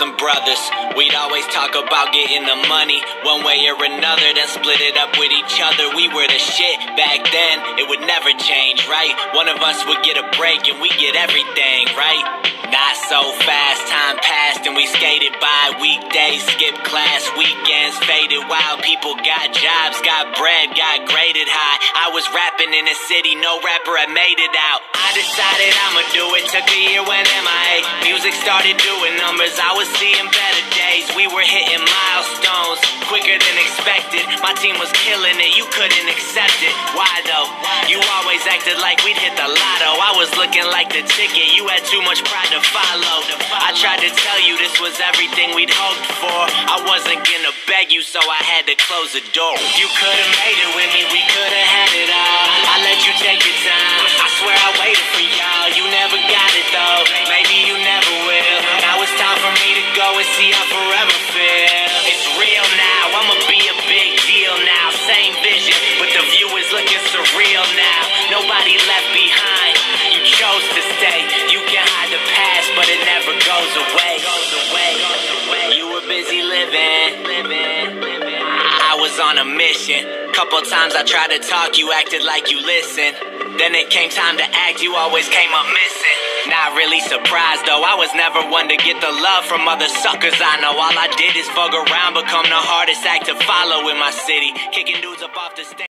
some brothers. We'd always talk about getting the money one way or another, then split it up with each other. We were the shit back then, it would never change, right? One of us would get a break and we get everything, right? Not so fast, time passed and we skated by. Weekdays, skip class, weekends faded while people got jobs, got bread, got graded high. I was rapping in the city, no rapper had made it out. I decided I'ma do it, took a year when MIA. Music started doing numbers, I was seeing better days. We were hitting milestones quicker than expected. My team was killing it, you couldn't accept it. Why though? You always acted like we'd hit the lotto. I was looking like the ticket, you had too much pride to follow. I tried to tell you this was everything we'd hoped for. I wasn't gonna beg you, so I had to close the door. You could've made it with me, we could've had it all. I let you take your time, I swear I waited for y'all. You never got it though, maybe you never will. Now it's time for me to go and see how forever feel. It's real now, I'ma be a big deal now. Same vision, but the view is looking surreal now. Nobody left behind, you chose to stay. You can hide the past, but it never goes away. You were busy living. I was on a mission. Couple times I tried to talk, you acted like you listened. Then it came time to act, you always came up missing. Not really surprised though, I was never one to get the love from other suckers I know. All I did is fuck around, become the hardest act to follow in my city. Kicking dudes up off the stage.